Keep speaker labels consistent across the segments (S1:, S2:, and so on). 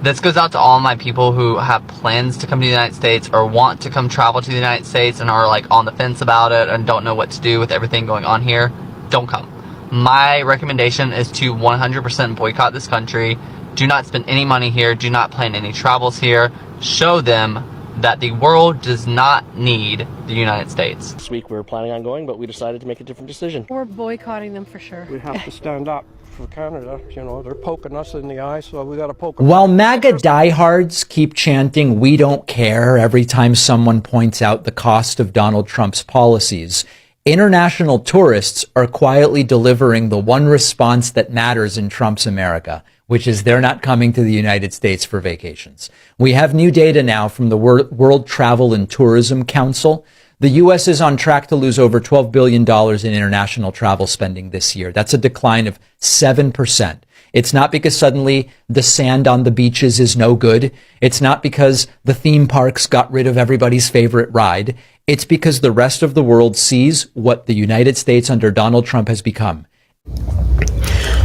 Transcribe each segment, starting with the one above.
S1: This goes out to all my people who have plans to come to the United States or want to come travel to the United States and are like on the fence about it and don't know what to do with everything going on here. Don't come. My recommendation is to 100% boycott this country. Do not spend any money here. Do not plan any travels here. Show them that the world does not need the United States.
S2: This week we were planning on going, but we decided to make a different decision.
S3: We're boycotting them for sure.
S4: We have to stand up for Canada. You know, they're poking us in the eye, so we got to poke them.
S5: While MAGA diehards keep chanting, "We don't care," every time someone points out the cost of Donald Trump's policies, international tourists are quietly delivering the one response that matters in Trump's America, which is they're not coming to the United States for vacations. We have new data now from the World Travel and Tourism Council. The U.S. is on track to lose over $12 billion in international travel spending this year. That's a decline of 7%. It's not because suddenly the sand on the beaches is no good. It's not because the theme parks got rid of everybody's favorite ride. It's because the rest of the world sees what the United States under Donald Trump has become.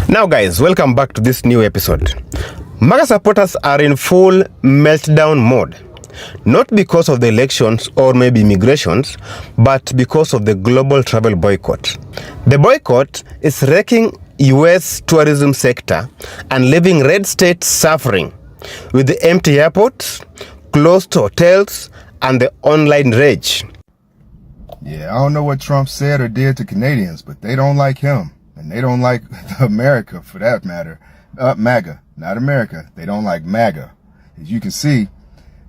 S6: Now guys, welcome back to this new episode. MAGA supporters are in full meltdown mode. Not because of the elections or maybe immigrations, but because of the global travel boycott. The boycott is wrecking U.S. tourism sector and leaving red states suffering with the empty airports, closed hotels, and the online rage.
S7: Yeah, I don't know what Trump said or did to Canadians, but they don't like him. And they don't like America, for that matter. MAGA, not America. They don't like MAGA. As you can see,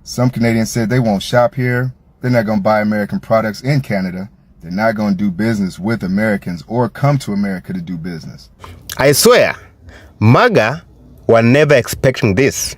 S7: some Canadians said they won't shop here. They're not going to buy American products in Canada. They're not going to do business with Americans or come to America to do business.
S6: I swear, MAGA were never expecting this.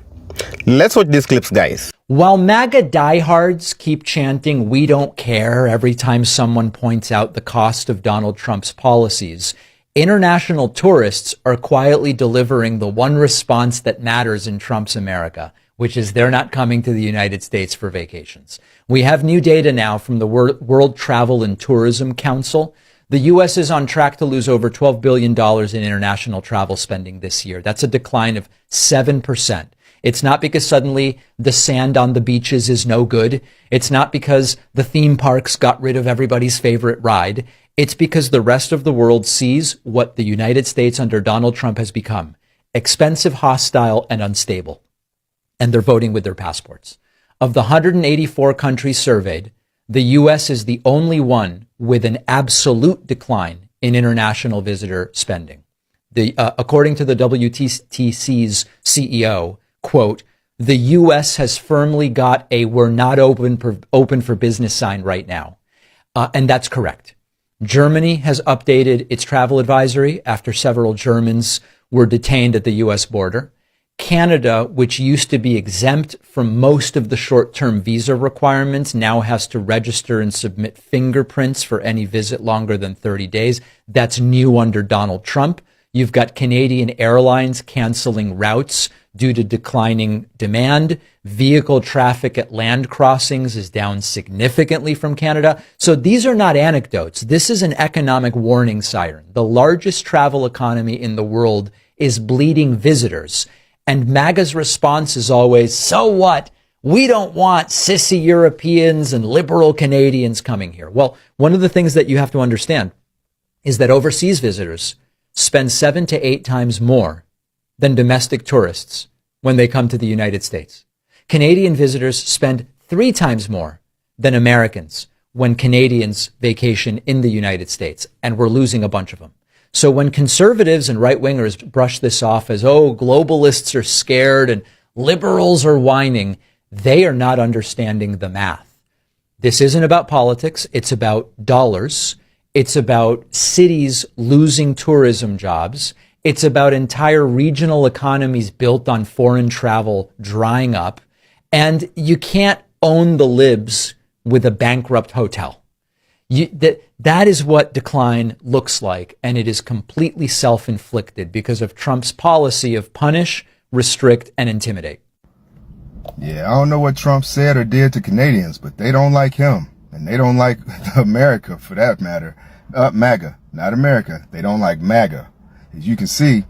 S6: Let's watch these clips, guys.
S5: While MAGA diehards keep chanting, "We don't care," every time someone points out the cost of Donald Trump's policies, international tourists are quietly delivering the one response that matters in Trump's America, which is they're not coming to the United States for vacations. We have new data now from the World Travel and Tourism Council. The U.S. is on track to lose over $12 billion in international travel spending this year. That's a decline of 7%. It's not because suddenly the sand on the beaches is no good. It's not because the theme parks got rid of everybody's favorite ride. It's because the rest of the world sees what the United States under Donald Trump has become: expensive, hostile, and unstable. And they're voting with their passports. Of the 184 countries surveyed, the U.S. is the only one with an absolute decline in international visitor spending. According to the WTC's CEO, quote, "The U.S. has firmly got a 'we're not open for business' sign right now." And that's correct. Germany has updated its travel advisory after several Germans were detained at the U.S. border. Canada, which used to be exempt from most of the short-term visa requirements, now has to register and submit fingerprints for any visit longer than 30 days. That's new under Donald Trump. You've got Canadian airlines canceling routes due to declining demand. Vehicle traffic at land crossings is down significantly from Canada. So these are not anecdotes. This is an economic warning siren. The largest travel economy in the world is bleeding visitors. And MAGA's response is always, "So what? We don't want sissy Europeans and liberal Canadians coming here." Well, one of the things that you have to understand is that overseas visitors spend 7 to 8 times more than domestic tourists when they come to the United States. Canadian visitors spend 3 times more than Americans when Canadians vacation in the United States, and we're losing a bunch of them. So when conservatives and right-wingers brush this off as, oh, globalists are scared and liberals are whining, they are not understanding the math. This isn't about politics. It's about dollars. It's about cities losing tourism jobs. It's about entire regional economies built on foreign travel drying up. And you can't own the libs with a bankrupt hotel. That is what decline looks like, and it is completely self-inflicted because of Trump's policy of punish, restrict, and intimidate.
S7: Yeah, I don't know what Trump said or did to Canadians, but they don't like him. And they don't like America, for that matter. MAGA, not America. They don't like MAGA. As you can see,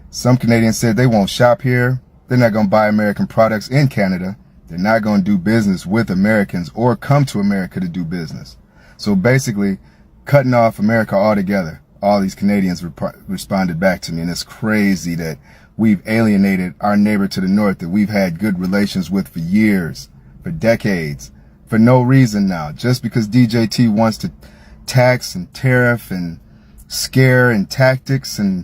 S7: some Canadians said they won't shop here. they're not going to buy American products in Canada. They're not going to do business with Americans or come to America to do business. So basically, cutting off America altogether. All these Canadians responded back to me, and it's crazy that we've alienated our neighbor to the north that we've had good relations with for years, for decades, for no reason now, just because DJT wants to tax and tariff and scare and tactics, and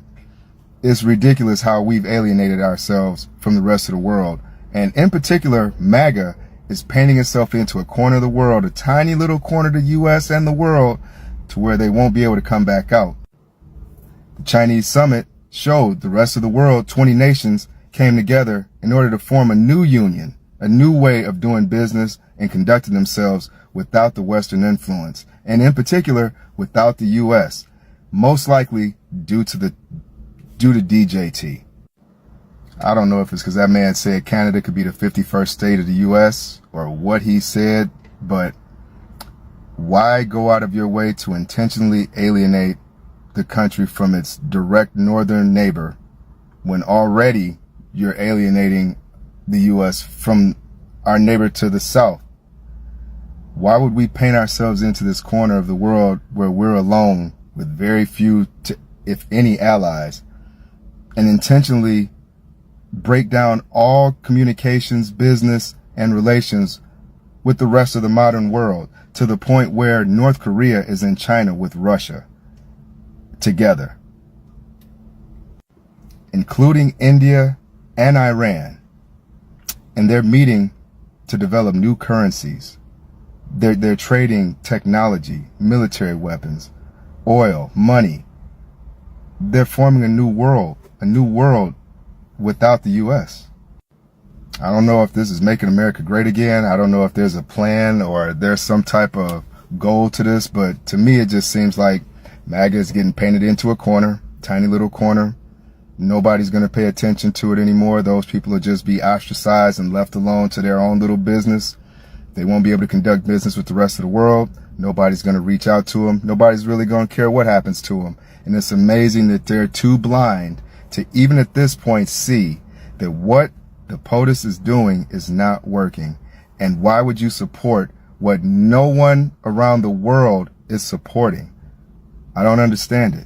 S7: it's ridiculous how we've alienated ourselves from the rest of the world. And in particular, MAGA is painting itself into a corner of the world, a tiny little corner of the U.S. and the world, to where they won't be able to come back out. The Chinese summit showed the rest of the world, 20 nations, came together in order to form a new union, a new way of doing business and conducting themselves without the Western influence, and in particular, without the U.S., most likely due to DJT. I don't know if it's because that man said Canada could be the 51st state of the U.S. or what he said, but why go out of your way to intentionally alienate the country from its direct northern neighbor when already you're alienating the U.S. from our neighbor to the south? Why would we paint ourselves into this corner of the world where we're alone with very few, if any, allies, and intentionally break down all communications, business, and relations with the rest of the modern world, to the point where North Korea is in China with Russia together, including India and Iran, and they're meeting to develop new currencies. They're trading technology, military weapons, oil, money. They're forming a new world without the U.S. I don't know if this is making America great again. I don't know if there's a plan or there's some type of goal to this, but to me it just seems like MAGA is getting painted into a corner, tiny little corner. Nobody's going to pay attention to it anymore. Those people will just be ostracized and left alone to their own little business. They won't be able to conduct business with the rest of the world. Nobody's going to reach out to them. Nobody's really going to care what happens to them. And it's amazing that they're too blind to even at this point see that what the POTUS is doing is not working. And why would you support what no one around the world is supporting? I don't understand it.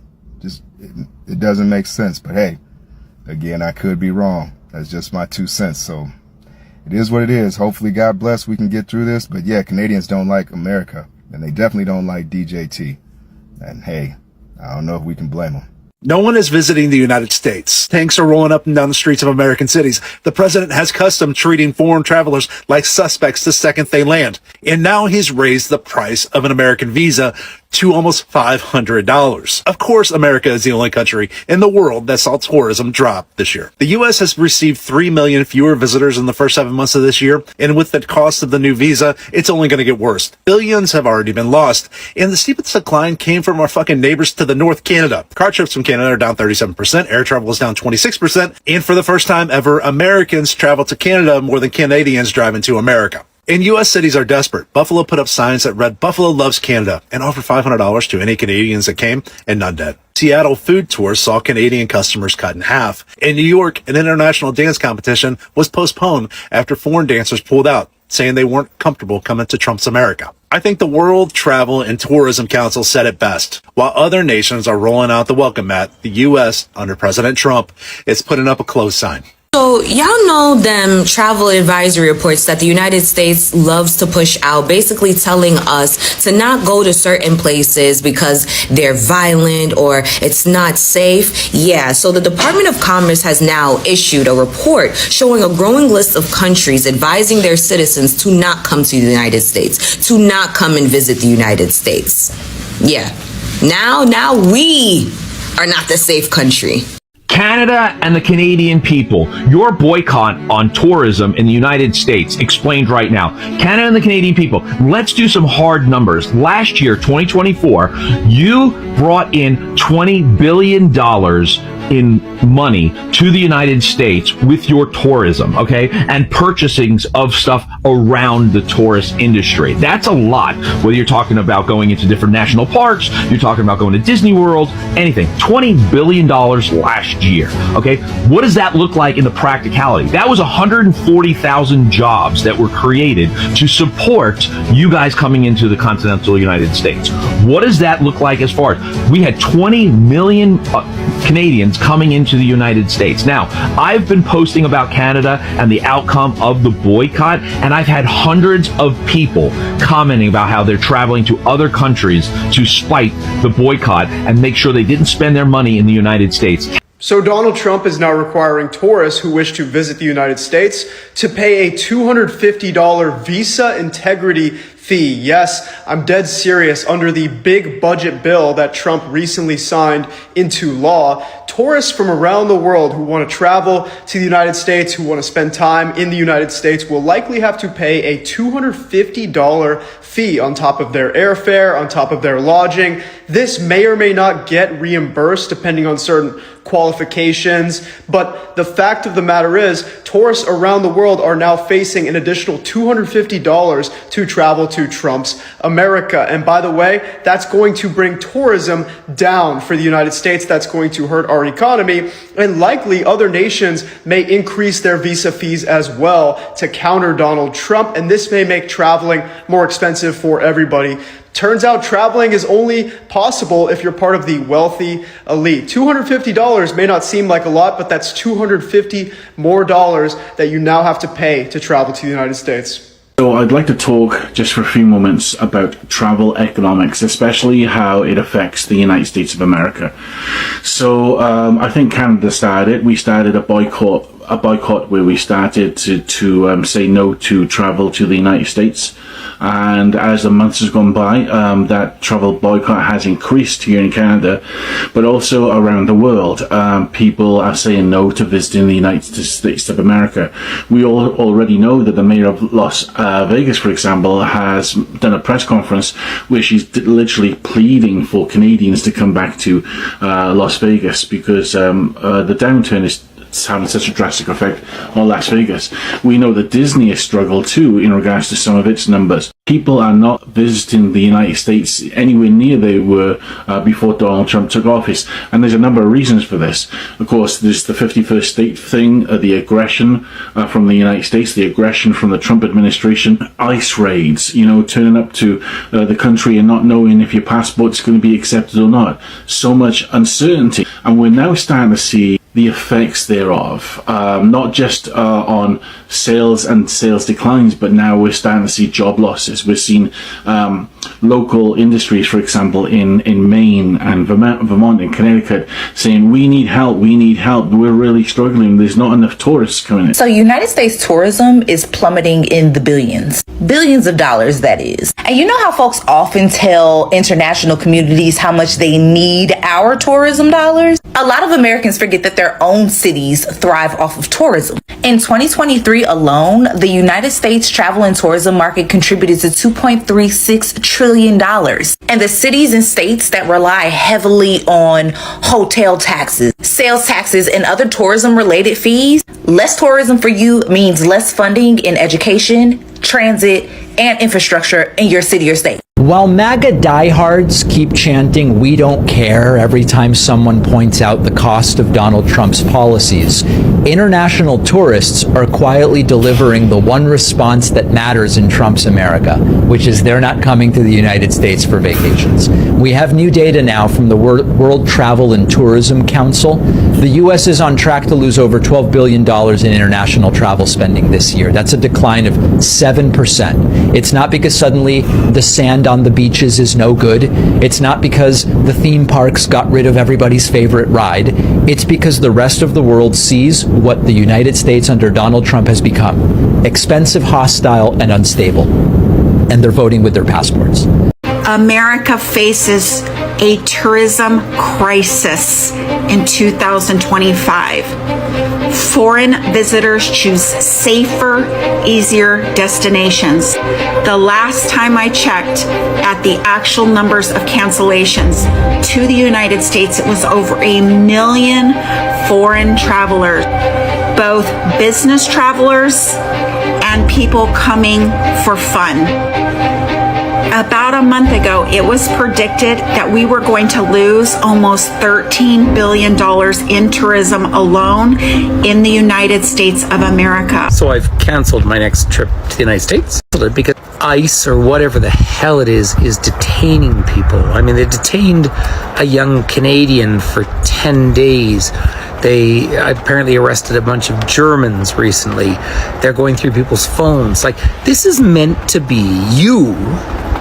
S7: It doesn't make sense. But hey, again, I could be wrong. That's just my 2 cents. So it is what it is. Hopefully, God bless, we can get through this. But yeah, Canadians don't like America, and they definitely don't like DJT. And hey, I don't know if we can blame them.
S8: No one is visiting the United States. Tanks are rolling up and down the streets of American cities. The president has custom treating foreign travelers like suspects the second they land. And now he's raised the price of an American visa to almost $500. Of course, America is the only country in the world that saw tourism drop this year. The U.S. has received 3 million fewer visitors in the first 7 months of this year, and with the cost of the new visa, it's only going to get worse. Billions have already been lost, and the steepest decline came from our fucking neighbors to the north, Canada. Car trips from Canada are down 37%, air travel is down 26%, and for the first time ever, Americans travel to Canada more than Canadians drive into America. And U.S. cities are desperate. Buffalo put up signs that read, "Buffalo loves Canada," and offered $500 to any Canadians that came, and none did. Seattle food tours saw Canadian customers cut in half. In New York, an international dance competition was postponed after foreign dancers pulled out, saying they weren't comfortable coming to Trump's America. I think the World Travel and Tourism Council said it best. While other nations are rolling out the welcome mat, the U.S., under President Trump, is putting up a close sign.
S9: So y'all know them travel advisory reports that the United States loves to push out, basically telling us to not go to certain places because they're violent or it's not safe. Yeah, so the Department of Commerce has now issued a report showing a growing list of countries advising their citizens to not come to the United States, to not come and visit the United States. Yeah, now we are not the safe country.
S10: Canada and the Canadian people, your boycott on tourism in the United States explained right now. Canada and the Canadian people, let's do some hard numbers. Last year, 2024, you brought in $20 billion in money to the United States with your tourism, okay? And purchasings of stuff around the tourist industry. That's a lot, whether you're talking about going into different national parks, you're talking about going to Disney World, anything. $20 billion last year, okay? What does that look like in the practicality? That was 140,000 jobs that were created to support you guys coming into the continental United States. What does that look like as far as we had 20 million Canadians coming into the United States? Now, I've been posting about Canada and the outcome of the boycott, and I've had hundreds of people commenting about how they're traveling to other countries to spite the boycott and make sure they didn't spend their money in the United States.
S11: So Donald Trump is now requiring tourists who wish to visit the United States to pay a $250 visa integrity fee. Yes, I'm dead serious. Under the big budget bill that Trump recently signed into law, tourists from around the world who want to travel to the United States, who want to spend time in the United States, will likely have to pay a $250 fee on top of their airfare, on top of their lodging. This may or may not get reimbursed depending on certain qualifications, but the fact of the matter is tourists around the world are now facing an additional $250 to travel to Trump's America. And by the way, that's going to bring tourism down for the United States. That's going to hurt our economy, and likely other nations may increase their visa fees as well to counter Donald Trump, and this may make traveling more expensive for everybody. Turns out traveling is only possible if you're part of the wealthy elite. $250 may not seem like a lot, but that's $250 more that you now have to pay to travel to the United States.
S12: So I'd like to talk just for a few moments about travel economics, especially how it affects the United States of America. So I think Canada started. We started a boycott where we started to say no to travel to the United States. And as the months has gone by, that travel boycott has increased here in Canada, but also around the world. People are saying no to visiting the United States of America. We all already know that the mayor of Las Vegas, for example, has done a press conference where she's literally pleading for Canadians to come back to Las Vegas because the downturn is having such a drastic effect on Las Vegas. We know that Disney has struggled too in regards to some of its numbers. People are not visiting the United States anywhere near they were before Donald Trump took office, and there's a number of reasons for this. Of course, there's the 51st state thing, the aggression from the United States, the aggression from the Trump administration, ICE raids, turning up to the country and not knowing if your passport's going to be accepted or not. So much uncertainty, and we're now starting to see the effects thereof, not just on sales and sales declines, but now we're starting to see job losses. We're seeing local industries, for example, in Maine and Vermont and Connecticut saying, we need help, we're really struggling, there's not enough tourists coming in.
S9: So United States tourism is plummeting in the billions of dollars, that is. And you know how folks often tell international communities how much they need our tourism dollars? A lot of Americans forget that their own cities thrive off of tourism. In 2023 alone, the United States travel and tourism market contributed to $2.36 trillion. And the cities and states that rely heavily on hotel taxes, sales taxes, and other tourism related fees, less tourism for you means less funding in education, transit, and infrastructure in your city or state.
S5: While MAGA diehards keep chanting, "We don't care," every time someone points out the cost of Donald Trump's policies, international tourists are quietly delivering the one response that matters in Trump's America, which is they're not coming to the United States for vacations. We have new data now from the World Travel and Tourism Council. The U.S. is on track to lose over $12 billion in international travel spending this year. That's a decline of 7%. It's not because suddenly the sand on the beaches is no good. It's not because the theme parks got rid of everybody's favorite ride. It's because the rest of the world sees what the United States under Donald Trump has become: expensive, hostile, and unstable. And they're voting with their passports.
S13: America faces a tourism crisis in 2025. foreign visitors choose safer, easier destinations. The last time I checked at the actual numbers of cancellations to the United States, it was over 1 million foreign travelers, both business travelers and people coming for fun. About a month ago, it was predicted that we were going to lose almost $13 billion in tourism alone in the United States of America.
S14: So I've canceled my next trip to the United States because ICE or whatever the hell it is detaining people. I mean, they detained a young Canadian for 10 days. They apparently arrested a bunch of Germans recently. They're going through people's phones. Like, this is meant to be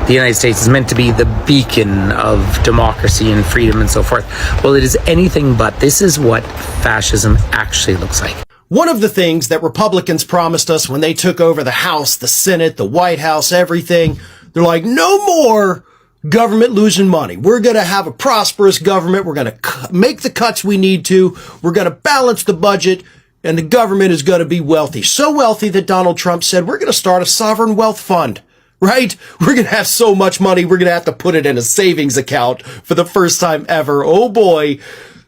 S14: the United States is meant to be the beacon of democracy and freedom and so forth. Well, it is anything but. This is what fascism actually looks like.
S15: One of the things that Republicans promised us when they took over the House, the Senate, the White House, everything, they're like, no more government losing money. We're going to have a prosperous government. We're going to make the cuts we need to. We're going to balance the budget, and the government is going to be wealthy. So wealthy that Donald Trump said, we're going to start a sovereign wealth fund. Right? We're going to have so much money, we're going to have to put it in a savings account for the first time ever. Oh boy,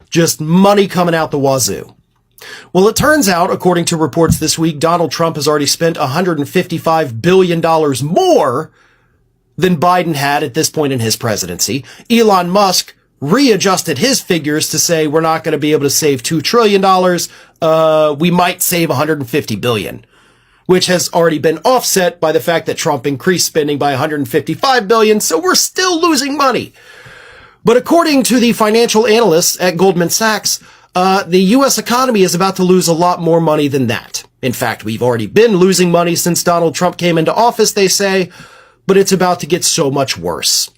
S15: just money coming out the wazoo. Well, it turns out, according to reports this week, Donald Trump has already spent $155 billion more than Biden had at this point in his presidency. Elon Musk readjusted his figures to say we're not going to be able to save $2 trillion. We might save $150 billion. Which has already been offset by the fact that Trump increased spending by $155 billion, so we're still losing money. But according to the financial analysts at Goldman Sachs, the U.S. economy is about to lose a lot more money than that. In fact, we've already been losing money since Donald Trump came into office, they say, but it's about to get so much worse.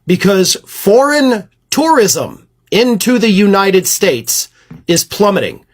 S15: Because foreign tourism into the United States is plummeting.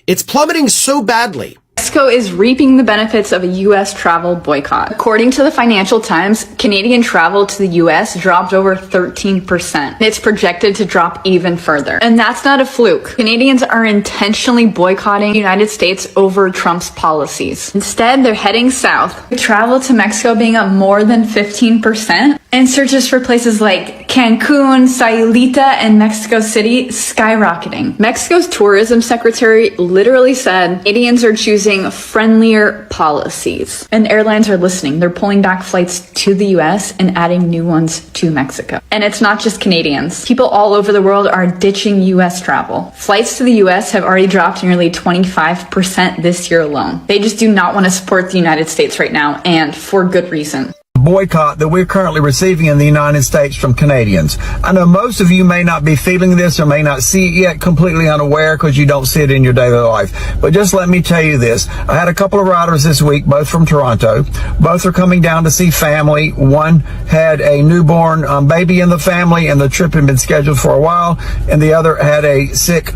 S15: It's plummeting so badly.
S16: Mexico is reaping the benefits of a U.S. travel boycott. According to the Financial Times, Canadian travel to the U.S. dropped over 13%. It's projected to drop even further. And that's not a fluke. Canadians are intentionally boycotting the United States over Trump's policies. Instead, they're heading south. Travel to Mexico being up more than 15%. And searches for places like Cancun, Sayulita, and Mexico City skyrocketing. Mexico's tourism secretary literally said Canadians are choosing friendlier policies. And airlines are listening. They're pulling back flights to the US and adding new ones to Mexico. And it's not just Canadians. People all over the world are ditching US travel. Flights to the US have already dropped nearly 25% this year alone. They just do not want to support the United States right now, and for good reason.
S17: Boycott that we're currently receiving in the United States from Canadians. I know most of you may not be feeling this or may not see it yet, completely unaware because you don't see it in your daily life. But just let me tell you this. I had a couple of riders this week, both from Toronto. Both are coming down to see family. One had a newborn baby in the family and the trip had been scheduled for a while, and the other had a sick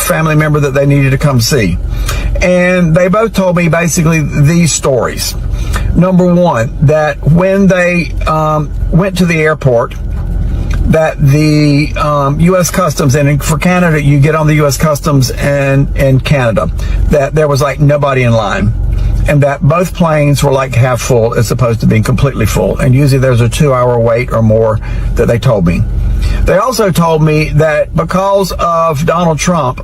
S17: family member that they needed to come see. And they both told me basically these stories. Number one, that when they went to the airport, that the U.S. Customs, and for Canada, you get on the U.S. Customs and Canada, that there was like nobody in line. And that both planes were like half full as opposed to being completely full. And usually there's a 2-hour wait or more that they told me. They also told me that because of Donald Trump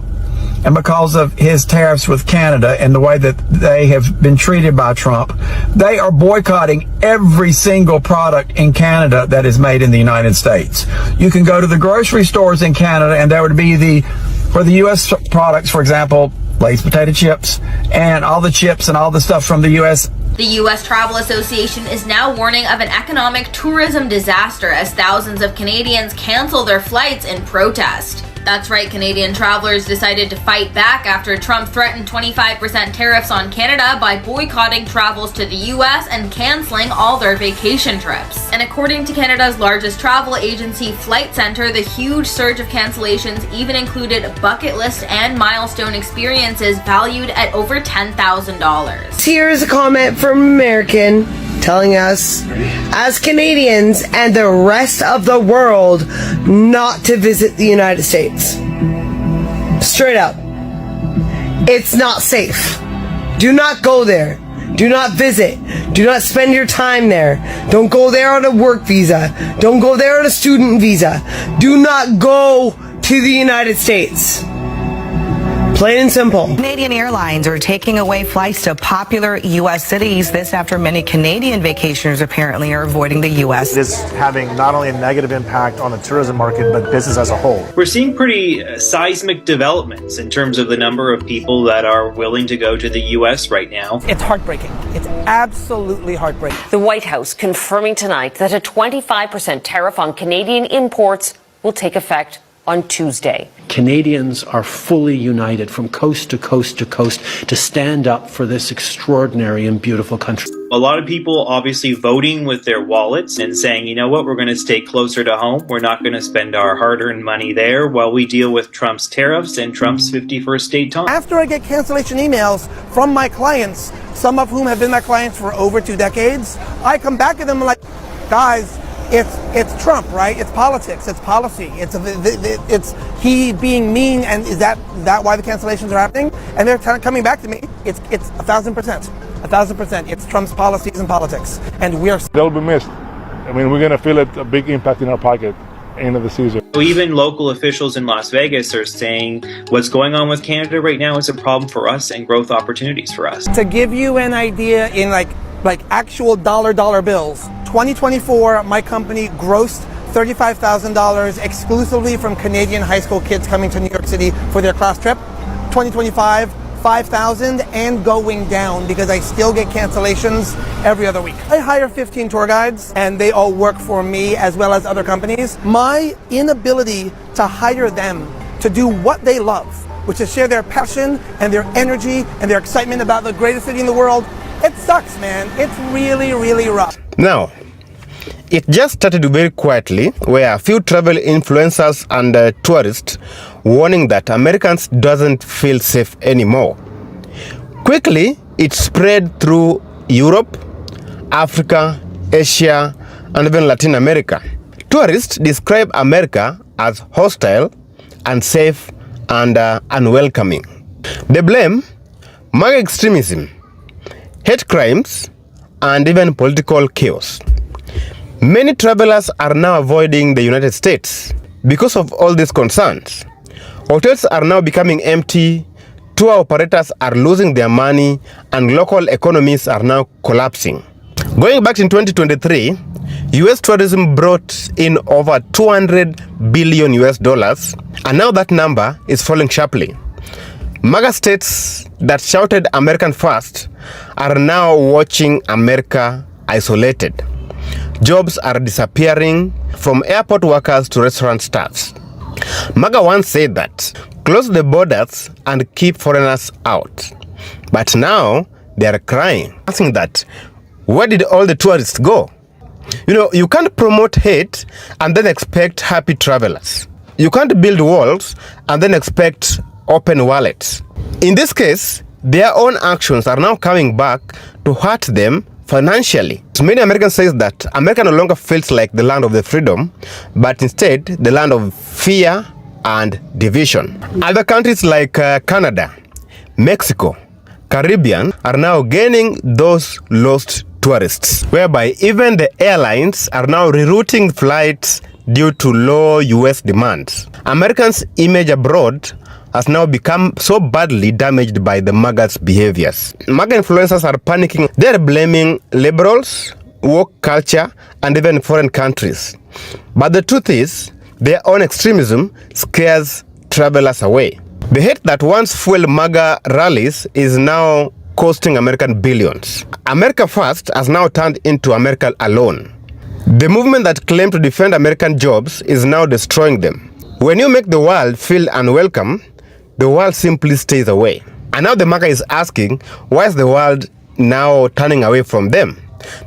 S17: and because of his tariffs with Canada and the way that they have been treated by Trump, they are boycotting every single product in Canada that is made in the United States. You can go to the grocery stores in Canada and there would be for the U.S. products, for example, Lay's potato chips and all the chips and all the stuff from the U.S.
S18: The U.S. Travel Association is now warning of an economic tourism disaster as thousands of Canadians cancel their flights in protest. That's right, Canadian travelers decided to fight back after Trump threatened 25% tariffs on Canada by boycotting travels to the U.S. and canceling all their vacation trips. And according to Canada's largest travel agency, Flight Centre, the huge surge of cancellations even included bucket list and milestone experiences valued at over $10,000.
S19: Here's a comment from American telling us, as Canadians and the rest of the world, not to visit the United States. Straight up. It's not safe. Do not go there. Do not visit. Do not spend your time there. Don't go there on a work visa. Don't go there on a student visa. Do not go to the United States. Plain and simple.
S20: Canadian airlines are taking away flights to popular U.S. cities. This after many Canadian vacationers apparently are avoiding the U.S.
S21: It is having not only a negative impact on the tourism market, but business as a whole.
S22: We're seeing pretty seismic developments in terms of the number of people that are willing to go to the U.S. right now.
S23: It's heartbreaking. It's absolutely heartbreaking.
S24: The White House confirming tonight that a 25% tariff on Canadian imports will take effect on Tuesday.
S25: Canadians are fully united from coast to coast to coast to stand up for this extraordinary and beautiful country.
S22: A lot of people obviously voting with their wallets and saying, you know what, we're going to stay closer to home. We're not going to spend our hard-earned money there while we deal with Trump's tariffs and Trump's 51st state tax.
S23: After I get cancellation emails from my clients, some of whom have been my clients for over 2 decades, I come back to them like, guys, it's Trump, right? It's politics, it's policy, it's he being mean, and is that why the cancellations are happening? And they're coming back to me. It's 1,000%. It's Trump's policies and politics, and
S21: They'll be missed. I mean, we're going to feel a big impact in our pocket end of the season.
S22: So even local officials in Las Vegas are saying what's going on with Canada right now is a problem for us and growth opportunities for us.
S23: To give you an idea, in like actual dollar bills, 2024, my company grossed $35,000 exclusively from Canadian high school kids coming to New York City for their class trip. 2025, $5,000 and going down because I still get cancellations every other week. I hire 15 tour guides and they all work for me as well as other companies. My inability to hire them to do what they love, which is share their passion and their energy and their excitement about the greatest city in the world, it sucks, man. It's really, really rough.
S6: Now, it just started very quietly, where a few travel influencers and tourists warning that Americans doesn't feel safe anymore. Quickly, it spread through Europe, Africa, Asia, and even Latin America. Tourists describe America as hostile, unsafe, and unwelcoming. They blame MAGA extremism, hate crimes, and even political chaos. Many travelers are now avoiding the United States because of all these concerns. Hotels are now becoming empty, tour operators are losing their money, and local economies are now collapsing. Going back in 2023, US tourism brought in over $200 billion, and now that number is falling sharply. MAGA states that shouted American first are now watching America isolated. Jobs are disappearing, from airport workers to restaurant staffs. MAGA once said that, close the borders and keep foreigners out. But now they are crying, asking that, where did all the tourists go? You know, you can't promote hate and then expect happy travelers. You can't build walls and then expect open wallets. In this case, their own actions are now coming back to hurt them financially. So many Americans say that America no longer feels like the land of the freedom, but instead the land of fear and division. Other countries like Canada, Mexico, Caribbean are now gaining those lost tourists, whereby even the airlines are now rerouting flights due to low US demands. Americans' image abroad has now become so badly damaged by the MAGA's behaviors. MAGA influencers are panicking. They're blaming liberals, woke culture, and even foreign countries. But the truth is, their own extremism scares travelers away. The hate that once fueled MAGA rallies is now costing American billions. America First has now turned into America Alone. The movement that claimed to defend American jobs is now destroying them. When you make the world feel unwelcome, the world simply stays away. And now the MAGA is asking, why is the world now turning away from them?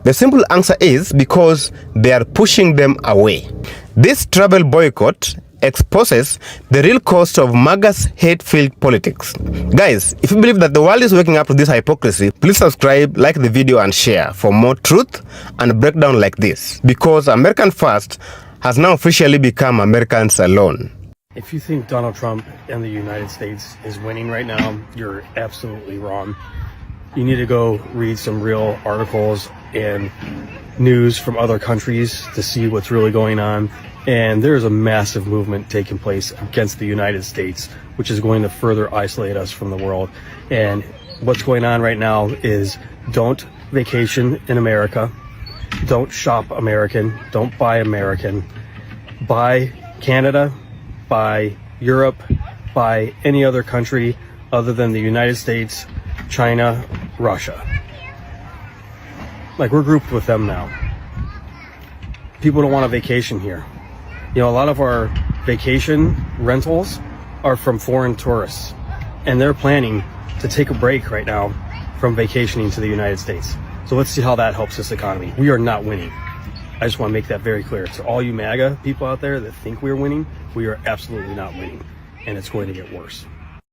S6: The simple answer is because they are pushing them away. This travel boycott exposes the real cost of MAGA's hate-filled politics. Guys, if you believe that the world is waking up to this hypocrisy, please subscribe, like the video, and share for more truth and breakdown like this. Because American First has now officially become Americans Alone.
S1: If you think Donald Trump and the United States is winning right now, you're absolutely wrong. You need to go read some real articles and news from other countries to see what's really going on. And there's a massive movement taking place against the United States, which is going to further isolate us from the world. And what's going on right now is don't vacation in America, don't shop American, don't buy American, buy Canada, buy Europe, buy any other country other than the United States, China, Russia. Like, we're grouped with them now. People don't want a vacation here. You know, a lot of our vacation rentals are from foreign tourists, and they're planning to take a break right now from vacationing to the United States. So let's see how that helps this economy. We are not winning. I just want to make that very clear. To all you MAGA people out there that think we're winning, we are absolutely not winning, and it's going to get worse.